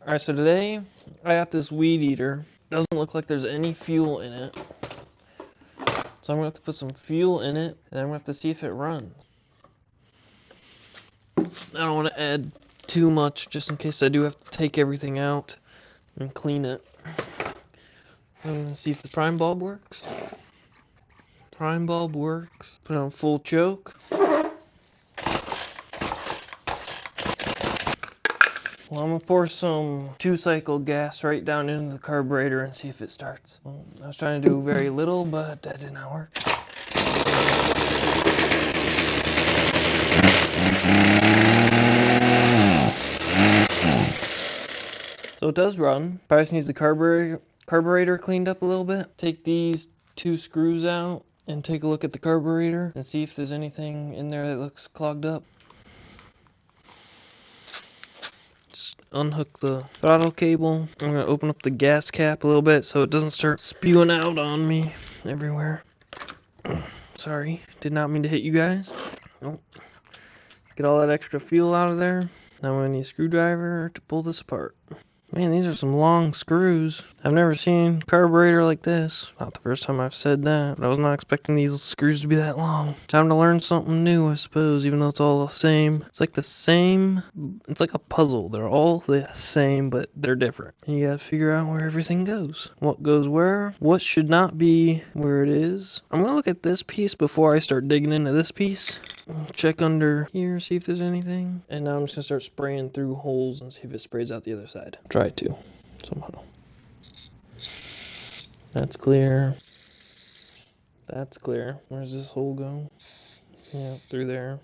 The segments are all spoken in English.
Alright, so today I got this weed eater. Doesn't look like there's any fuel in it. So I'm gonna have to put some fuel in it and I'm gonna have to see if it runs. I don't want to add too much just in case I do have to take everything out and clean it. I'm gonna see if the prime bulb works. Prime bulb works. Put it on full choke. Well, I'm gonna pour some 2-cycle gas right down into the carburetor and see if it starts. Well, I was trying to do very little, but that did not work. So it does run. Probably just needs the carburetor cleaned up a little bit. Take these 2 screws out and take a look at the carburetor and see if there's anything in there that looks clogged up. Unhook the throttle cable. I'm going to open up the gas cap a little bit so it doesn't start spewing out on me everywhere. Sorry, did not mean to hit you guys. Nope. Get all that extra fuel out of there. Now I'm going to need a screwdriver to pull this apart. Man, these are some long screws. I've never seen a carburetor like this. Not the first time I've said that, but I was not expecting these screws to be that long. Time to learn something new, I suppose, even though it's all the same. It's like the same, it's like a puzzle. They're all the same, but they're different. And you gotta figure out where everything goes. What goes where, what should not be where it is. I'm gonna look at this piece before I start digging into this piece. Check under here, see if there's anything. And now I'm just gonna start spraying through holes and see if it sprays out the other side. Try to, somehow. That's clear. That's clear. Where's this hole go? Yeah, through there.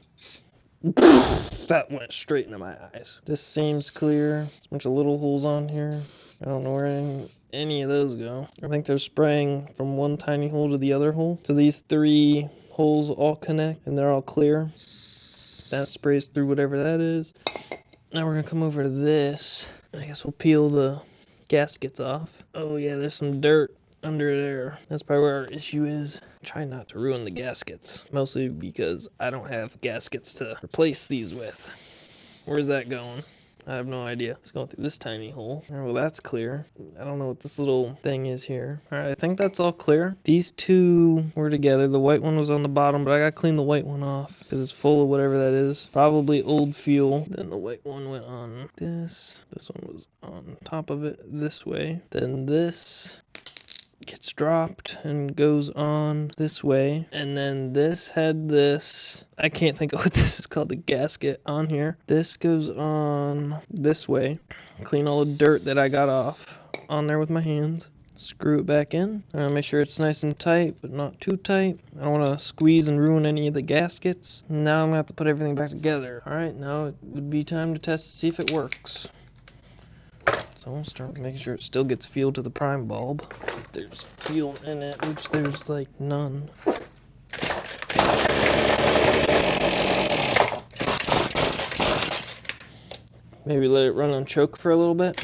That went straight into my eyes. This seems clear. There's a bunch of little holes on here. I don't know where any of those go. I think they're spraying from one tiny hole to the other hole. So these 3 holes all connect and they're all clear. That sprays through whatever that is. Now we're gonna come over to this. I guess we'll peel the gaskets off. Oh yeah, there's some dirt under there. That's probably where our issue is. Try not to ruin the gaskets. Mostly because I don't have gaskets to replace these with. Where's that going? I have no idea. It's going through this tiny hole. Oh, well, that's clear. I don't know what this little thing is here. Alright, I think that's all clear. These 2 were together. The white one was on the bottom, but I gotta clean the white one off because it's full of whatever that is. Probably old fuel. Then the white one went on this. This one was on top of it this way. Then this gets dropped and goes on this way, and then this had this, I can't think of what this is called, the gasket on here. This goes on this way. Clean all the dirt that I got off on there with my hands. Screw it back in. I'm gonna make sure it's nice and tight, but not too tight. I don't want to squeeze and ruin any of the gaskets. Now I'm gonna have to put everything back together. Alright, now it would be time to test to see if it works. So I'm gonna start making sure it still gets fuel to the prime bulb. If there's fuel in it, which there's like none. Maybe let it run on choke for a little bit.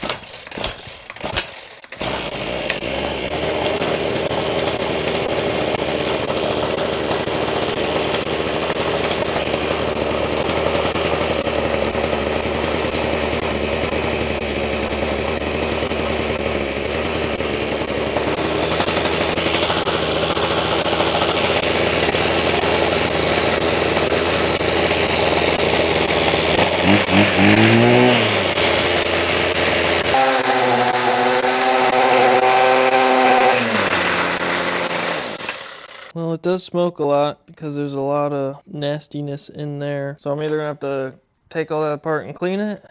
Well, it does smoke a lot because there's a lot of nastiness in there. So I'm either gonna have to take all that apart and clean it,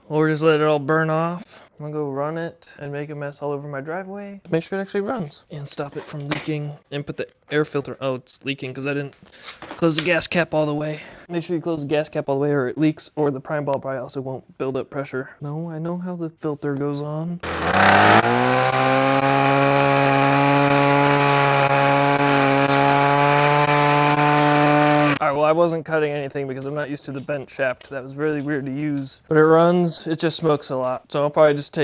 or just let it all burn off. I'm gonna go run it and make a mess all over my driveway to make sure it actually runs and stop it from leaking and put the air filter. Oh, it's leaking because I didn't close the gas cap all the way. Make sure you close the gas cap all the way or it leaks, or the prime bulb probably also won't build up pressure. No, I know how the filter goes on. Well, I wasn't cutting anything because I'm not used to the bent shaft. That was really weird to use. But it runs, it just smokes a lot. So I'll probably just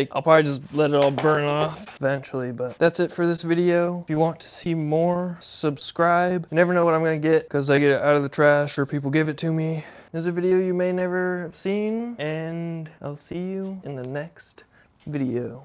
let it all burn off eventually. But that's it for this video. If you want to see more, subscribe. You never know what I'm going to get because I get it out of the trash or people give it to me. There's a video you may never have seen, and I'll see you in the next video.